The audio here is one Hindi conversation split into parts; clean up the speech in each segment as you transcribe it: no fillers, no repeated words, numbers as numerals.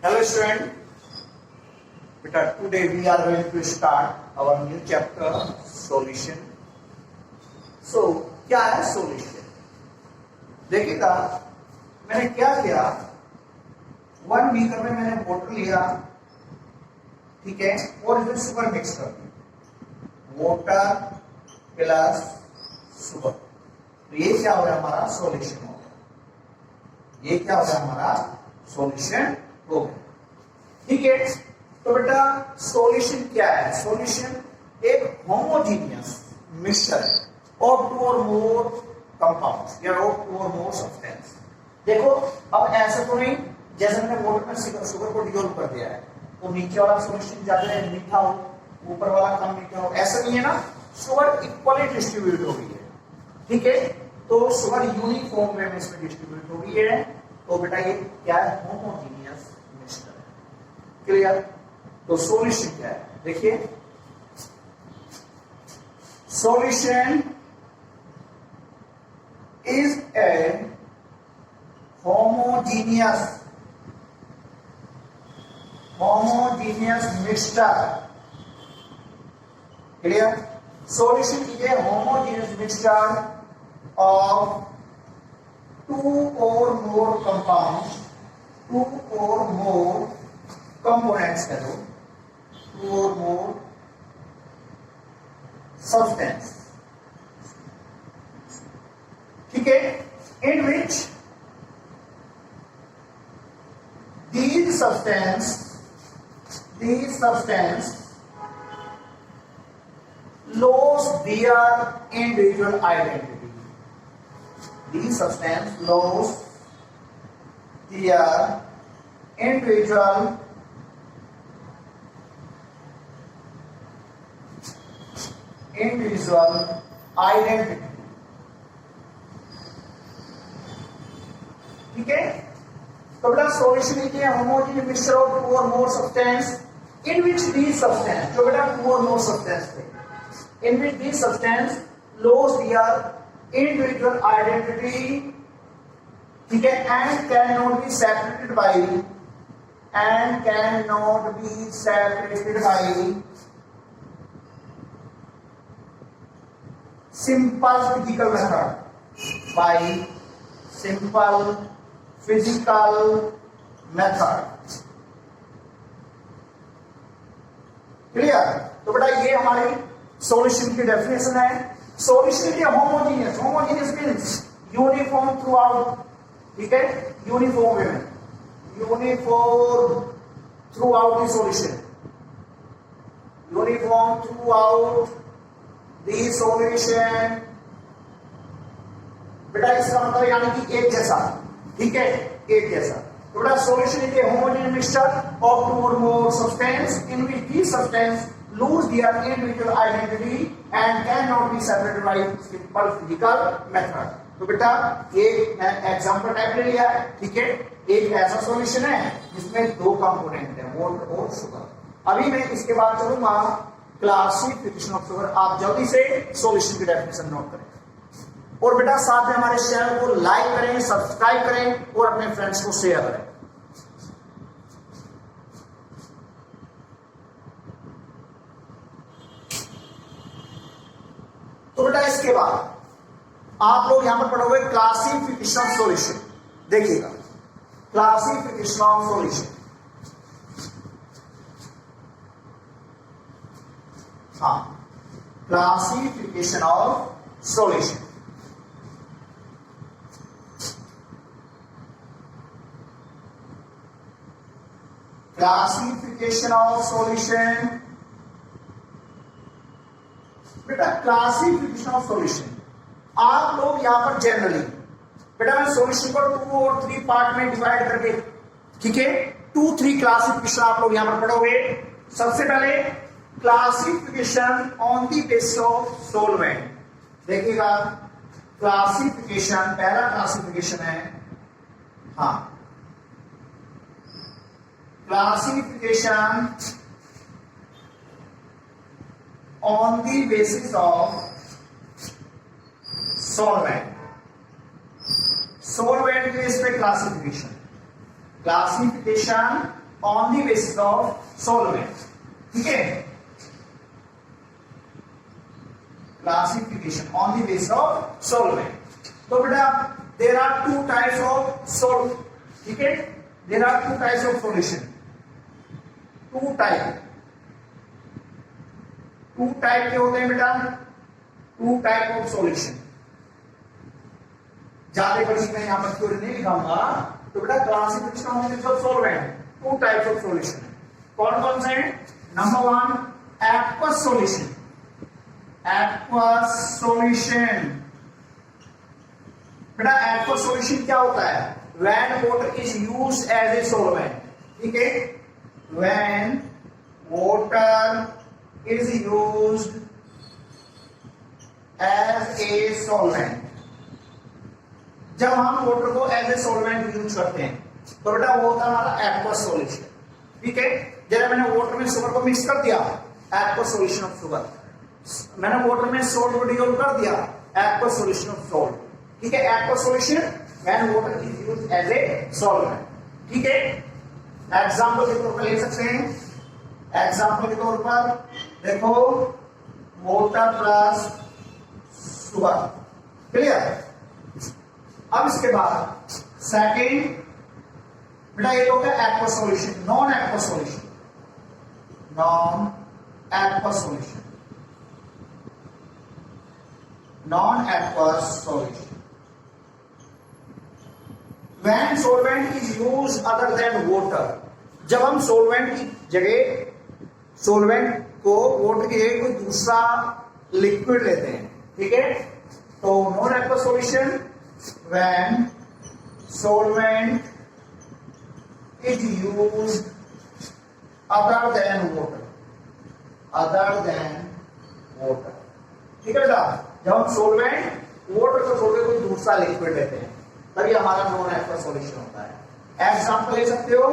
Hello student, beta today we are going to start our new chapter solution. So क्या है solution? देखिएगा मैंने क्या किया, 1 बीकर में मैंने वाटर लिया, ठीक है, और इसमें शुगर मिक्स कर दी, वाटर प्लस शुगर, तो ये क्या हो गया हमारा सॉल्यूशन हो गया। ये क्या हो गया हमारा सॉल्यूशन हो गया, ठीक है। तो बेटा सॉल्यूशन क्या है? सॉल्यूशन एक होमोजीनियस मिक्सचर है ऑफ 2 और मोर कंपाउंड्स या ऑफ 2 और मोर सब्सटेंस। देखो अब ऐसा तो नहीं जैसे मैंने वाटर में शुगर को डिसॉल्व कर दिया है तो नीचे वाला सॉल्यूशन ज्यादा मीठा हो, ऊपर वाला कम मीठा हो, ऐसा नहीं है ना। शुगर इक्वली डिस्ट्रीब्यूट हो गई है, ठीक है। तो शुगर यूनिफॉर्म वे में इसमें डिस्ट्रीब्यूट हो गई है, तो बेटा ये क्या है? होमोजीनियस मिक्सचर है। क्लियर? तो सॉल्यूशन क्या है? देखिए solution is A homogeneous mixture. Clear? solution is a homogeneous mixture of 2 or more compounds, 2 or more components कह दो, 2 or more substance, ठीक है, in which these substance lose their individual identity. These substance lose their individual identity. ठीक है। तो बेटा सॉल्यूशन ये है होमोजेनियस मिक्सचर ऑफ 2 और more substance in which these substance, जो बेटा 2 और मोर सब्सटेंस थे, in which these substance lose their individual identity, ठीक है, and cannot be separated by simple physical method, clear? तो बेटा ये हमारी सॉल्यूशन की डेफिनेशन है। सॉल्यूशन की homogeneous means uniform through out, ठीक है, यूनिफॉर्म वे में, uniform through out the solution, uniform through out the solution. बेटा इसका मतलब यानी कि एक जैसा, ठीक है, एक जैसा। तो बेटा solution is a homogeneous mixture of 2 और more substance in which these substance lose their individual identity and cannot be separated by simple physical method। तो बेटा एक एग्जांपल टाइप ले लिया है, ठीक है। एक ऐसा सॉल्यूशन है जिसमें 2 कंपोनेंट है, वाटर और शुगर। अभी मैं इसके बाद चलूंगा क्लासिफिकेशन ऑफ शुगर। आप जल्दी से सॉल्यूशन की डेफिनेशन नोट करें और बेटा साथ में हमारे चैनल को लाइक करें, सब्सक्राइब करें और अपने फ्रेंड्स को शेयर करें। तो बेटा इसके बाद आप लोग यहां पर पढ़ोगे क्लासिफिकेशन ऑफ सॉल्यूशन। देखिएगा क्लासिफिकेशन ऑफ सॉल्यूशन, हाँ, classification of solution. Classification of solution, बेटा क्लासिफिकेशन ऑफ सॉल्यूशन आप लोग यहां पर जनरली, बेटा मैं सॉल्यूशन को 2 और 3 पार्ट में डिवाइड करके, ठीक है, 2-3 क्लासिफिकेशन आप लोग यहां पर पढ़ोगे। सबसे पहले classification on the basis of solvent. देखिएगा क्लासिफिकेशन, पहला क्लासिफिकेशन है, हाँ, classification on the basis of solvent के इस पे classification on the basis of solvent, ठीक है, classification on the basis of solvent. तो बेटा there are two types of solve, ठीक है, there are two types of solution, two type के होते हैं बेटा, टू टाइप ऑफ सॉल्यूशन। ज्यादा बड़ी मैं यहां पर थ्योरी नहीं लिखाऊंगा, तो बेटा classification of the solvent, two types of solution है। कौन कौन से हैं? Number one, aqueous solution, aqueous solution. बेटा एक्वस सॉल्यूशन क्या होता है? When water is used as a solvent, ठीक है, when water is used as a solvent, जब हम वाटर को एज ए सॉल्वेंट यूज करते हैं तो बेटा वो होता है हमारा एक्वस सॉल्यूशन, ठीक है। जब मैंने वाटर में शुगर को मिक्स कर दिया, एक्वस सॉल्यूशन ऑफ शुगर, मैंने वाटर में सॉल्ट को डिसॉल्व कर दिया, एक्वस सॉल्यूशन ऑफ सॉल्ट, ठीक है। Aqueous solution when water is used as a solvent, ठीक है। एग्जांपल के तौर पर ले सकते हैं, एग्जांपल के तौर पर देखो, वाटर प्लस शुगर, क्लियर। अब इसके बाद सेकेंड बेटा ये हो गया aqueous solution, non aqueous solution, non aqueous solution, non aqueous solution. When solvent is used other than water, जब हम solvent की जगह, solvent को water की जगह कोई दूसरा लिक्विड लेते हैं, ठीक है, तो non aqueous solution when solvent is used other than water, other than water, ठीक है बेटा। जब हम solvent water को छोड़ के कोई दूसरा लिक्विड लेते हैं तभी हमारा नॉन एक्वस सॉल्यूशन होता है। एग्जांपल ले सकते हो,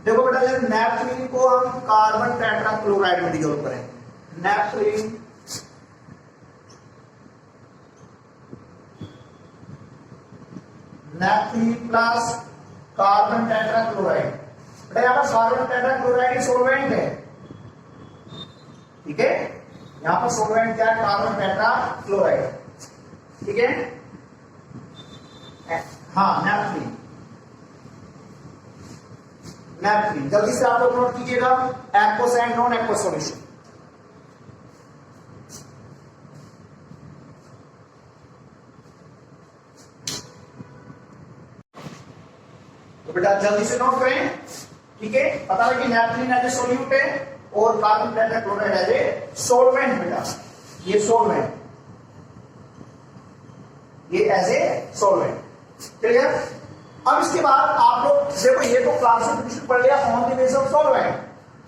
देखो बेटा जब नेफ्थलीन को हम कार्बन टेट्राक्लोराइड में डिसॉल्व करें, नेफ्थलीन प्लस कार्बन टेट्राक्लोराइड, बेटा यहां पर कार्बन टेट्राक्लोराइड सॉल्वेंट है, ठीक है, यहां पर सॉल्वेंट क्या है? कार्बन टेट्राक्लोराइड, ठीक है। हाँ नेफ्थलीन, नेफ्थलीन जल्दी से आप लोग नोट कीजिएगा, aqueous and non aqueous solution. तो बेटा जल्दी से नोट करें, ठीक है। पता है कि नेफ्थलीन एज ए सॉल्यूट है और carbon tetrachloride as a solvent, बेटा ये सॉल्वेंट, ये एज ए सॉल्वेंट, क्लियर। अब इसके बाद आप लोग देखो, ये तो क्लासिफिकेशन पढ़ लिया on the basis of solvent.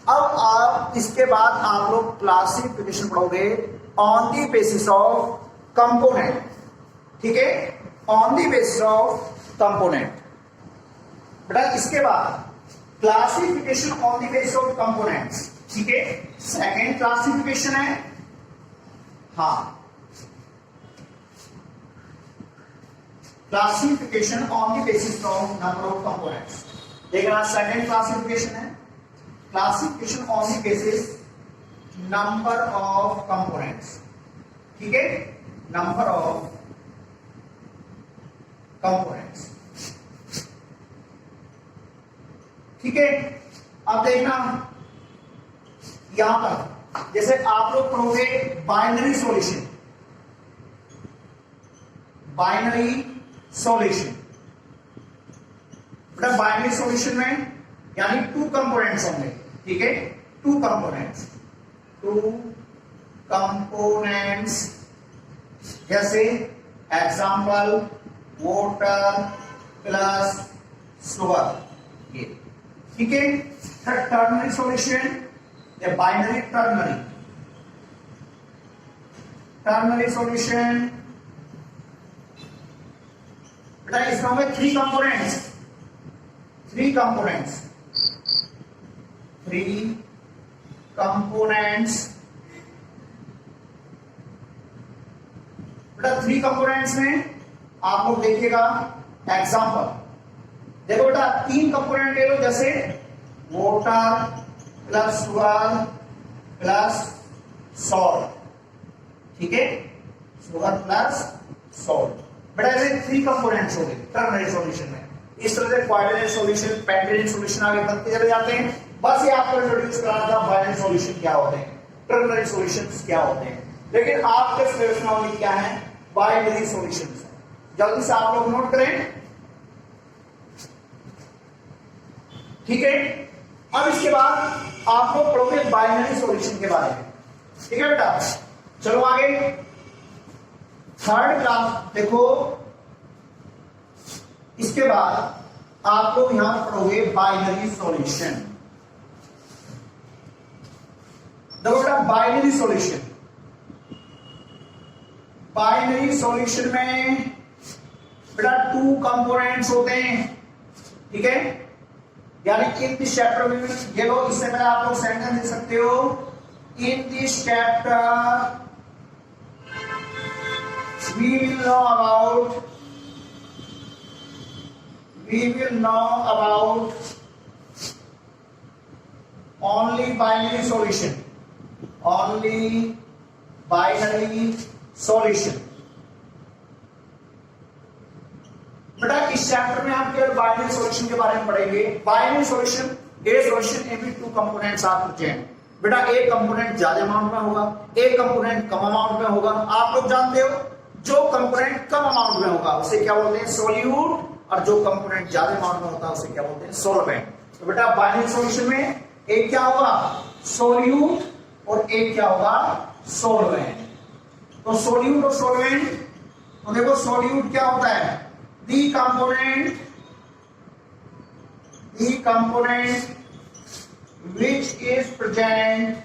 अब आप इसके बाद आप लोग क्लासिफिकेशन पढ़ोगे on the basis of component, ठीक है, on the basis of component. बेटा इसके बाद classification on the basis of components, ठीक है, सेकेंड क्लासिफिकेशन है, हाँ classification on the basis of number of components. देखना सेकंड क्लासिफिकेशन है classification on the basis number of components, ठीक है, नंबर ऑफ कंपोनेंट्स, ठीक है। अब देखना यहां पर जैसे आप लोग पढ़ोगे बाइनरी सॉल्यूशन, बाइनरी सॉल्यूशन, बेटा बाइनरी सॉल्यूशन में यानी टू कंपोनेंट्स होंगे, ठीक है, टू कंपोनेंट्स, जैसे एग्जांपल वाटर प्लस शुगर, ये ठीक है। टर्नरी सॉल्यूशन या बाइनरी टर्नरी सॉल्यूशन, बेटा इसमें होंगे थ्री कंपोनेंट्स, बेटा थ्री कंपोनेंट्स में आप लोग देखिएगा एग्जांपल, देखो बेटा तीन कंपोनेंट ले लो, जैसे water plus sugar plus salt, ठीक है, शुगर प्लस सॉल्ट। बेटा ऐसे 3 कंपोनेंट्स हो गए टर्नरी सॉल्यूशन में। इस तरह से क्वाड्रेटिक सॉल्यूशन, पेंटाडिक सॉल्यूशन आगे बढ़ते चले जाते हैं। बस ये आपको इंट्रोड्यूस कराना था बाइनरी सॉल्यूशन क्या होते हैं, टर्नरी सॉल्यूशंस क्या होते हैं। लेकिन आपके सिलेबस में ओनली क्या है, बाइनरी सॉल्यूशंस। जल्दी से आप लोग नोट करें, ठीक है। अब इसके बाद आप लोग पढ़ोगे बाइनरी सॉल्यूशन के बारे में, ठीक है बेटा। चलो आगे, थर्ड क्लास देखो। इसके बाद आप लोग यहां पढ़ोगे बाइनरी सॉल्यूशन। देखो बेटा बाइनरी सॉल्यूशन, बाइनरी सॉल्यूशन में बेटा 2 कंपोनेंट्स होते हैं, ठीक है। यानी इन दिस चैप्टर में ये लो, इससे पहले आप लोग सेंटेंस दे सकते हो, in this chapter we will know about only binary solution, only binary solution। बेटा इस चैप्टर में हम केवल बाइनरी सॉल्यूशन के बारे में पढ़ेंगे। बाइनरी सॉल्यूशन, ए सॉल्यूशन ए भी 2 कंपोनेंट्स आर प्रेजेंट। बेटा एक कंपोनेंट ज्यादा अमाउंट में होगा, एक कंपोनेंट कम अमाउंट में होगा। आप लोग जानते हो जो कंपोनेंट कम अमाउंट में होगा उसे क्या बोलते हैं, सोल्यूट, और जो कंपोनेंट ज्यादा अमाउंट में होता है उसे क्या बोलते हैं, सोलवेंट। तो बेटा बाइनरी सॉल्यूशन में एक क्या होगा, सोल्यूट, और एक क्या होगा, सोलवेंट। तो सोल्यूट और सोलवेंट, तो देखो सोल्यूट क्या होता है, the component which is present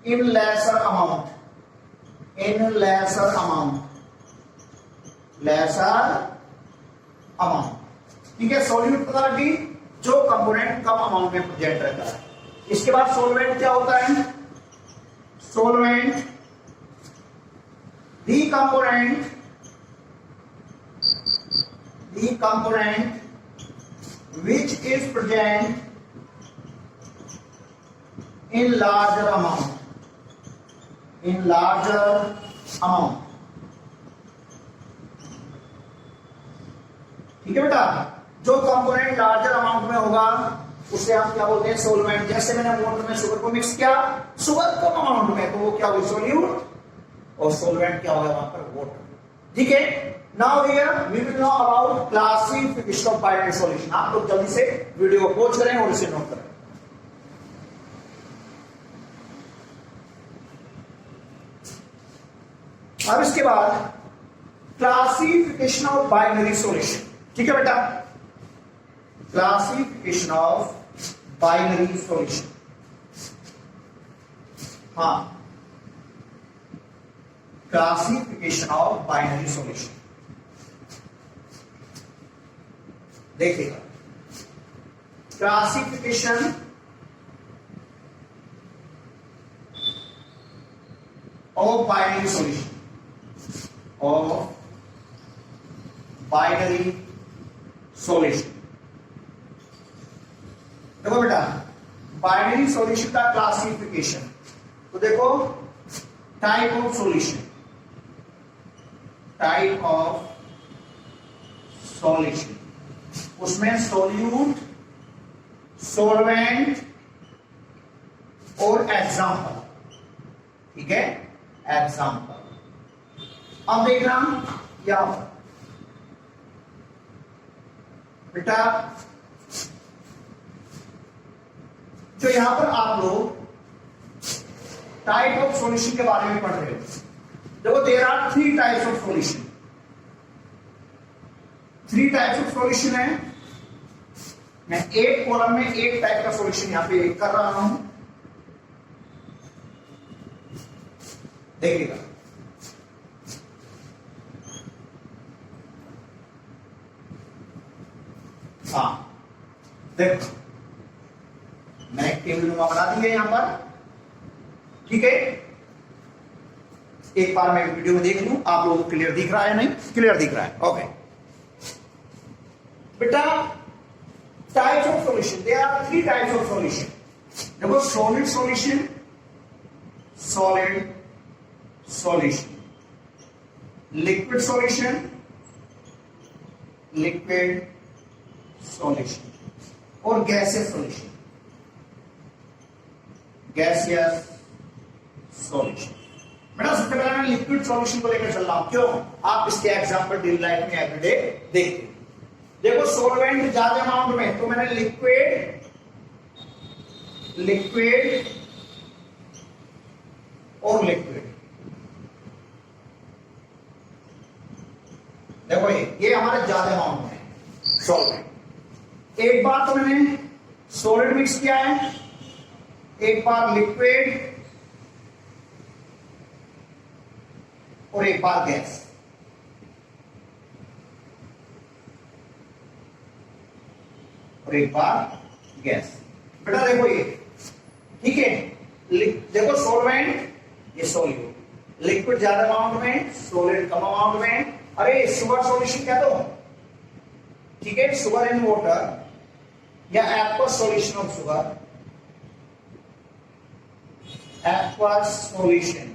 in lesser amount, ठीक है। सोल्यूट पता लगी, जो कंपोनेंट कम अमाउंट में प्रेजेंट रहता है। इसके बाद सोलवेंट क्या होता है, solvent the component which is present in larger amount, ठीक है बेटा। जो कंपोनेंट लार्जर अमाउंट में होगा उसे हम क्या बोलते हैं, सोलवेंट। जैसे मैंने वाटर में शुगर को मिक्स किया, शुगर कम अमाउंट में, तो वो क्या हुई, सोल्यूट, और सोलवेंट क्या होगा वहां पर, वाटर, ठीक है। Now here we will know about classification of binary solution. आप लोग जल्दी से वीडियो को पॉज करें और इसे नोट करें। अब इसके बाद क्लासिफिकेशन ऑफ बाइनरी सॉल्यूशन, ठीक है बेटा। क्लासिफिकेशन ऑफ बाइनरी सॉल्यूशन, हाँ, क्लासिफिकेशन ऑफ बाइनरी सॉल्यूशन। देखिएगा, classification of binary solution, of binary solution. देखो बेटा बाइनरी सॉल्यूशन का क्लासिफिकेशन, तो देखो type of solution, type of solution, उसमें सोल्यूट, सोलवेंट और एग्जाम्पल, ठीक है, एग्जाम्पल। अब देखना क्या बेटा, जो यहां पर आप लोग टाइप ऑफ सॉल्यूशन के बारे में पढ़ रहे हो, देखो there are 3 types of solution. 3 types of solution है। मैं एक कॉलम में एक टाइप का सॉल्यूशन यहां पे कर रहा हूं, देखिएगा। हाँ देखो, मैंने एक टेबल नुमा बना दी है यहां पर, ठीक है। एक बार मैं वीडियो में देख लूं, आप लोगों को क्लियर दिख रहा है, नहीं क्लियर दिख रहा है, ओके। बेटा types of solution, there are 3 types of solution. देखो solid solution, solid solution, liquid solution, liquid solution और गैसियस सॉल्यूशन, गैसियस सॉल्यूशन। बेटा सबसे पहले मैं लिक्विड सॉल्यूशन को लेकर चल रहा हूं, क्यों? आप इसके एग्जांपल डेली लाइफ में एवरीडे देखते हैं। देखो सॉल्वेंट ज्यादा अमाउंट में, तो मैंने लिक्विड, लिक्विड और लिक्विड, देखो ये हमारे ज्यादा अमाउंट में सॉल्वेंट। एक बार तो मैंने सॉलिड मिक्स किया है, एक बार लिक्विड और एक बार गैस। और एक बार गैस। बेटा देखो ये ठीक है, देखो सॉल्वेंट ये सॉल्यूट, लिक्विड ज्यादा अमाउंट में, सॉलिड कम अमाउंट में। अरे शुगर सॉल्यूशन क्या दो, ठीक है, शुगर इन वाटर या aqueous solution of sugar, aqueous solution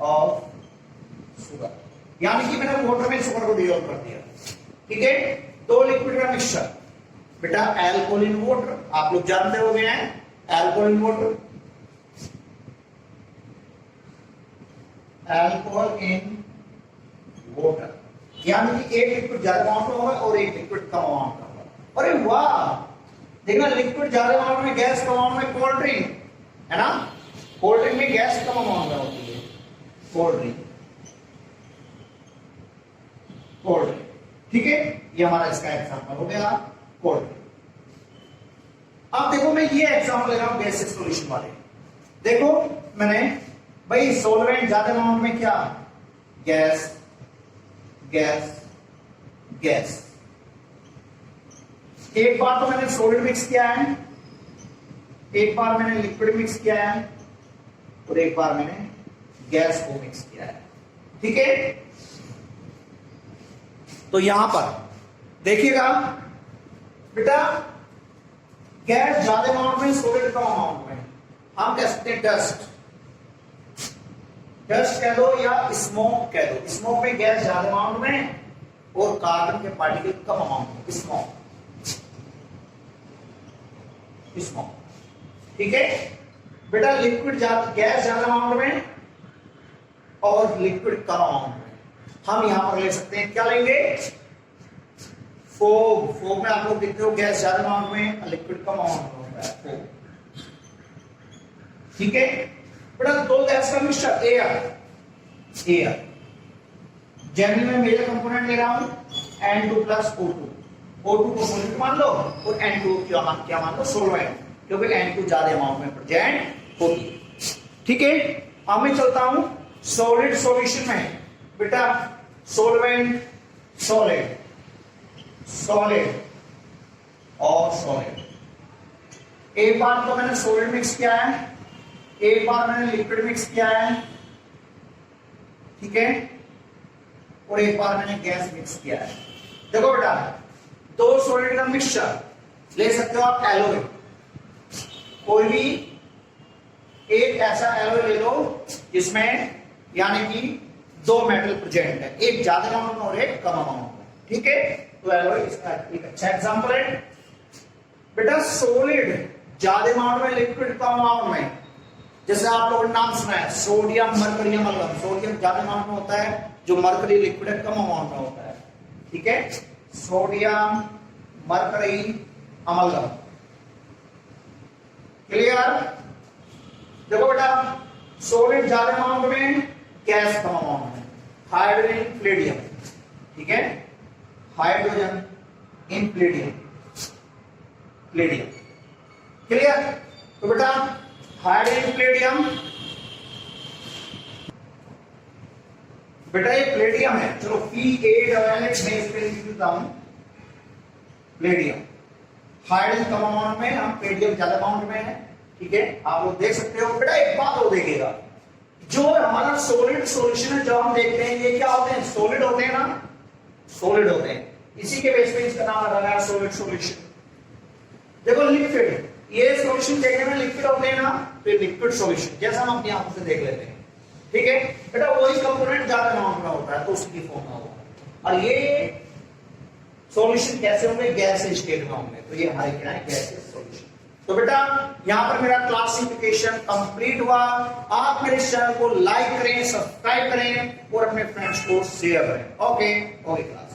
of sugar, यानी कि मैंने वाटर में शुगर को डिसॉल्व कर दिया। ठीक है, दो लिक्विड का मिक्सचर, बेटा अल्कोहल इन वाटर, आप लोग जानते हो गए हैं alcohol in water, alcohol in water, यानी कि एक लिक्विड ज्यादा अमाउंट में होगा और एक लिक्विड कम अमाउंट में होगा। अरे वाह, देखना लिक्विड ज्यादा अमाउंट में, गैस कम अमाउंट में, कोल्ड ड्रिंक है ना, कोल्ड ड्रिंक में गैस कम अमाउंट में होती है, कोल्ड ड्रिंक, कोल्ड ड्रिंक। ठीक है, ये हमारा इसका एग्जांपल हो गया कोल्ड ड्रिंक। अब देखो मैं ये एग्जांपल ले रहा हूं बेसिक सॉल्यूशन वाले। देखो मैंने भाई सॉल्वेंट ज्यादा अमाउंट में क्या, गैस, गैस, गैस। एक बार तो मैंने सॉलिड मिक्स किया है, एक बार मैंने लिक्विड मिक्स किया है और एक बार मैंने गैस को मिक्स किया है। ठीक है, तो यहां पर देखिएगा बेटा, गैस ज्यादा अमाउंट में, सॉलिड कम अमाउंट में, हम कह सकते हैं डस्ट, डस्ट कह दो या स्मोक कह दो। स्मोक में गैस ज्यादा अमाउंट में और कार्बन के पार्टिकल कम अमाउंट में, स्मोक, स्मोक। ठीक है बेटा, लिक्विड गैस ज्यादा अमाउंट में और लिक्विड कम अमाउंट में, हम यहां पर ले सकते हैं, क्या लेंगे, फोग। फोग में आप लोग देखते हो गैस ज्यादा अमाउंट में, लिक्विड कम अमाउंट में होता है, फोग। ठीक है बेटा, दो गैस का मिक्सचर, एयर, एयर, जनरली मैं मेजर कंपोनेंट ले रहा हूं N2 प्लस O2, O2 को सॉल्यूट मान लो और N2 क्या मान लो, सॉल्वेंट, क्योंकि N2 ज्यादा अमाउंट में प्रेजेंट होती है। ठीक है, अब मैं चलता हूं सॉलिड सॉल्यूशन में। बेटा सॉल्वेंट, सॉलिड, सॉलिड और सॉलिड। एक बार तो मैंने सॉलिड मिक्स किया है, एक बार मैंने लिक्विड मिक्स किया है, ठीक है, और एक बार मैंने गैस मिक्स किया है। देखो बेटा, दो सॉलिड का मिक्सचर ले सकते हो आप, एलॉय, कोई भी एक ऐसा एलॉय ले लो जिसमें यानी कि दो मेटल प्रेजेंट है, एक ज्यादा अमाउंट में और एक कम अमाउंट में। ठीक है, तो एलॉय इसका एक अच्छा एग्जांपल है। बेटा सॉलिड ज्यादा अमाउंट में, लिक्विड कम अमाउंट में, जैसे आप लोगों ने नाम सुना है सोडियम मरकरी अमलगम, सोडियम ज्यादा अमाउंट में होता है, जो मरकरी लिक्विड है कम अमाउंट में होता है। ठीक है, सोडियम मरकरी अमलगम, क्लियर। देखो बेटा, सोलिड ज्यादा अमाउंट में, गैस कम अमाउंट में, हाइड्रोजन प्लेडियम, ठीक है, hydrogen in Palladium, Palladium, clear. तो बेटा हाइड्रोजन प्लेडियम, बेटा ये प्लेडियम है, चलो P8 मैं इस पे लिख देता हूं, प्लेडियम। हाइड्रोजन कम अमाउंट में, हम प्लेडियम ज्यादा अमाउंट में है। ठीक है, आप लोग देख सकते हो। बेटा एक बात और देखिएगा, जो हमारा सॉलिड सॉल्यूशन है, जब हम देखते हैं ये क्या होते हैं, सॉलिड होते हैं ना, सॉलिड होते हैं, इसी के बेस पे इसका नाम रखा गया सॉलिड सॉल्यूशन। देखो लिक्विड, ये सॉल्यूशन देखने में लिक्विड होते हैं ना, तो ये लिक्विड सॉल्यूशन जैसा हम अपनी आंखों से देख लेते हैं, ठीक है बेटा। वही कंपोनेंट ज्यादा अमाउंट में होता है तो उसकी फॉर्म में होगा। और ये सॉल्यूशन कैसे होंगे, गैस स्टेट में होंगे, तो ये हमारे क्या है, गैसियस सॉल्यूशन। तो बेटा यहां पर मेरा क्लासिफिकेशन कंप्लीट हुआ। आप मेरे चैनल को लाइक करें, सब्सक्राइब करें और अपने फ्रेंड्स को शेयर करें। Okay okay.